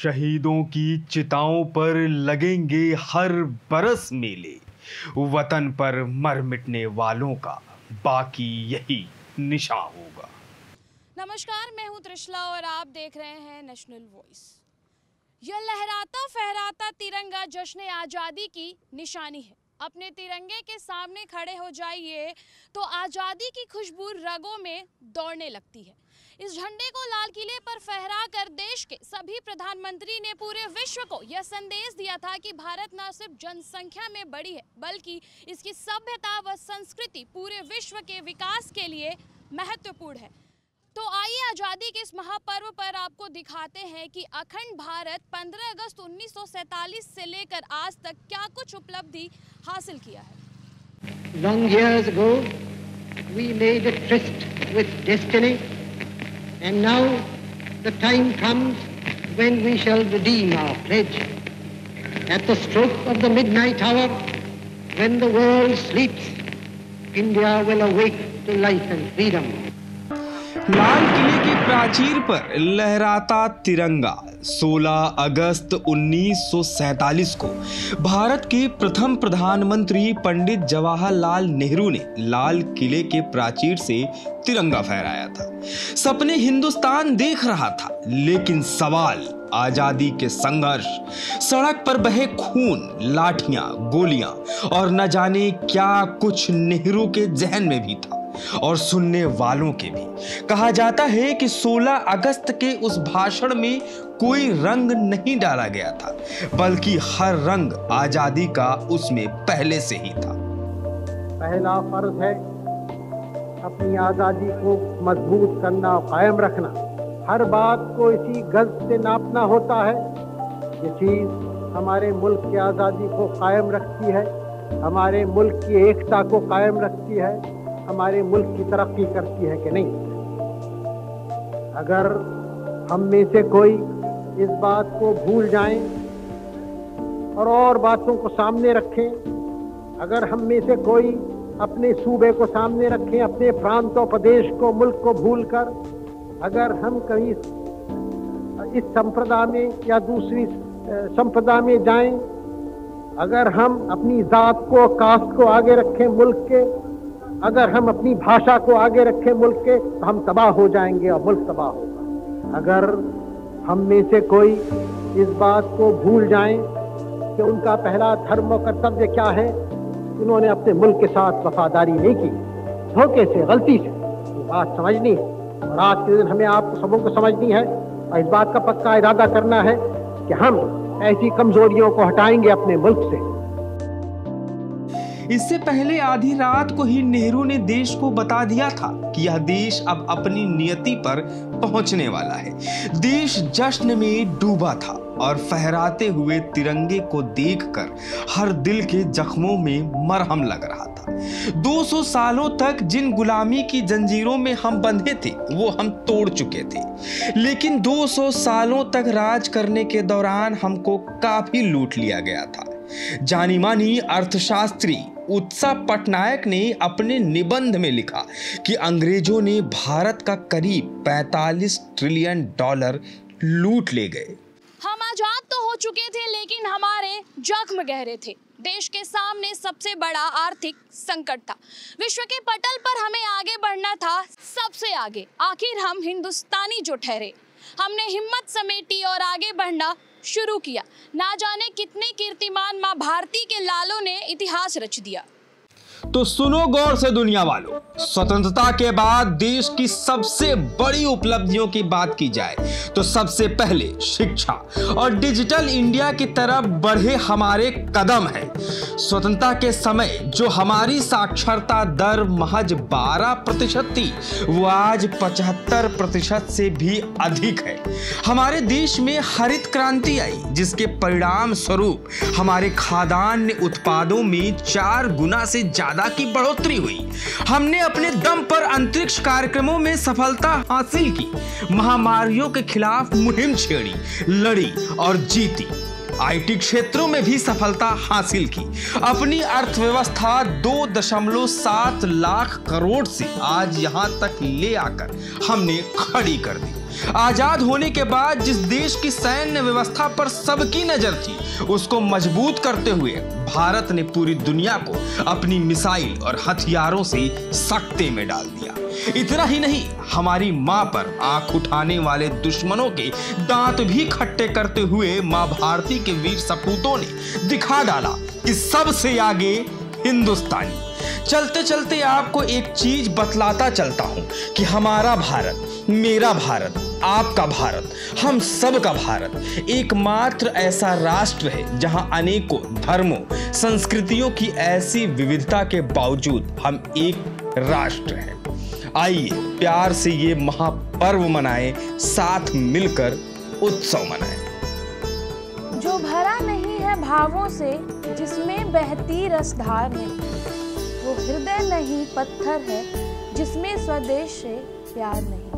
शहीदों की चिताओं पर लगेंगे हर बरस मेले, वतन पर मर मिटने वालों का बाकी यही निशा होगा। नमस्कार, मैं हूं त्रिशला और आप देख रहे हैं नेशनल वॉइस। यह लहराता फहराता तिरंगा जश्न आज़ादी की निशानी है। अपने तिरंगे के सामने खड़े हो जाइए तो आज़ादी की खुशबू रगों में दौड़ने लगती है। इस झंडे को लाल किले पर फहरा कर देश के सभी प्रधानमंत्री ने पूरे विश्व को यह संदेश दिया था कि भारत न सिर्फ जनसंख्या में बड़ी है बल्कि इसकी सभ्यता व संस्कृति पूरे विश्व के विकास के लिए महत्वपूर्ण है। तो आइए आज़ादी के इस महापर्व पर आपको दिखाते हैं कि अखंड भारत 15 अगस्त 1947 से लेकर आज तक क्या कुछ उपलब्धि हासिल किया है। Long years ago, we made a tryst with destiny, and now the time comes when we shall redeem our pledge. At the stroke of the midnight hour, when the world sleeps, India will awake to life and freedom. लाल किले के प्राचीर पर लहराता तिरंगा 16 अगस्त 1947 को भारत के प्रथम प्रधानमंत्री पंडित जवाहरलाल नेहरू ने लाल किले के प्राचीर से तिरंगा फहराया था। सपने हिंदुस्तान देख रहा था, लेकिन सवाल आजादी के संघर्ष, सड़क पर बहे खून, लाठियां, गोलियां और न जाने क्या कुछ नेहरू के जहन में भी था और सुनने वालों के भी। कहा जाता है कि 16 अगस्त के उस भाषण में कोई रंग नहीं डाला गया था, बल्कि हर रंग आजादी का उसमें पहले से ही था। पहला फर्ज है अपनी आजादी को मजबूत करना, कायम रखना। हर बात को इसी गज से नापना होता है। ये चीज हमारे मुल्क की आजादी को कायम रखती है, हमारे मुल्क की एकता को कायम रखती है, हमारे मुल्क की तरक्की करती है कि नहीं। अगर हम में से कोई इस बात को भूल जाएं और बातों को सामने रखें, अगर हम में से कोई अपने सूबे को सामने रखें, अपने प्रांत और प्रदेश को, मुल्क को भूलकर अगर हम कहीं इस संप्रदा में या दूसरी संप्रदा में जाएं, अगर हम अपनी जात को, कास्ट को आगे रखें मुल्क के, अगर हम अपनी भाषा को आगे रखें मुल्क के, तो हम तबाह हो जाएंगे और मुल्क तबाह होगा। अगर हम में से कोई इस बात को भूल जाएं कि उनका पहला धर्म और कर्तव्य क्या है, उन्होंने अपने मुल्क के साथ वफादारी नहीं की, धोखे से, गलती से, ये बात समझनी है। और आज के दिन हमें आप सबों को समझनी है और इस बात का पक्का इरादा करना है कि हम ऐसी कमजोरियों को हटाएंगे अपने मुल्क से। इससे पहले आधी रात को ही नेहरू ने देश को बता दिया था कि यह देश अब अपनी नियति पर पहुंचने वाला है। देश जश्न में डूबा था और फहराते हुए तिरंगे को देखकर हर दिल के जख्मों में मरहम लग रहा था। 200 सालों तक जिन गुलामी की जंजीरों में हम बंधे थे वो हम तोड़ चुके थे, लेकिन 200 सालों तक राज करने के दौरान हमको काफी लूट लिया गया था। जानी मानी अर्थशास्त्री उत्सा पटनायक ने अपने निबंध में लिखा कि अंग्रेजों ने भारत का करीब 45 ट्रिलियन डॉलर लूट ले गए। हम आजाद तो हो चुके थे, लेकिन हमारे जख्म गहरे थे। देश के सामने सबसे बड़ा आर्थिक संकट था। विश्व के पटल पर हमें आगे बढ़ना था, सबसे आगे। आखिर हम हिंदुस्तानी जो ठहरे, हमने हिम्मत समेटी और आगे बढ़ना शुरू किया। ना जाने कितने कीर्तिमान मां भारती के लालों ने इतिहास रच दिया। तो सुनो गौर से दुनिया वालों, स्वतंत्रता के बाद देश की सबसे बड़ी उपलब्धियों की बात की जाए तो सबसे पहले शिक्षा और डिजिटल इंडिया की तरफ बढ़े हमारे कदम है। स्वतंत्रता के समय जो हमारी साक्षरता दर महज 12% थी, वो आज 75% से भी अधिक है। हमारे देश में हरित क्रांति आई, जिसके परिणाम स्वरूप हमारे खाद्यान्न उत्पादों में 4 गुना से ज्यादा की बढ़ोतरी हुई। हमने अपने दम पर अंतरिक्ष कार्यक्रमों में सफलता हासिल की, महामारियों के खिलाफ मुहिम छेड़ी, लड़ी और जीती। आईटी क्षेत्रों में भी सफलता हासिल की। अपनी अर्थव्यवस्था 2.7 लाख करोड़ से आज यहां तक ले आकर हमने खड़ी कर दी। आजाद होने के बाद जिस देश की सैन्य व्यवस्था पर सबकी नजर थी, उसको मजबूत करते हुए भारत ने पूरी दुनिया को अपनी मिसाइल और हथियारों से सकते में डाल दिया। इतना ही नहीं, हमारी मां पर आंख उठाने वाले दुश्मनों के दांत भी खट्टे करते हुए मां भारती के वीर सपूतों ने दिखा डाला कि सबसे आगे हिंदुस्तानी। चलते चलते आपको एक चीज बतलाता चलता हूं कि हमारा भारत, मेरा भारत, आपका भारत, हम सब का भारत एकमात्र ऐसा राष्ट्र है जहां अनेकों धर्मों, संस्कृतियों की ऐसी विविधता के बावजूद हम एक राष्ट्र हैं। आइए प्यार से ये महापर्व मनाएं, साथ मिलकर उत्सव मनाएं। जो भरा नहीं है भावों से, जिसमें बहती रसधार नहीं, वो हृदय नहीं पत्थर है जिसमें स्वदेश से प्यार नहीं।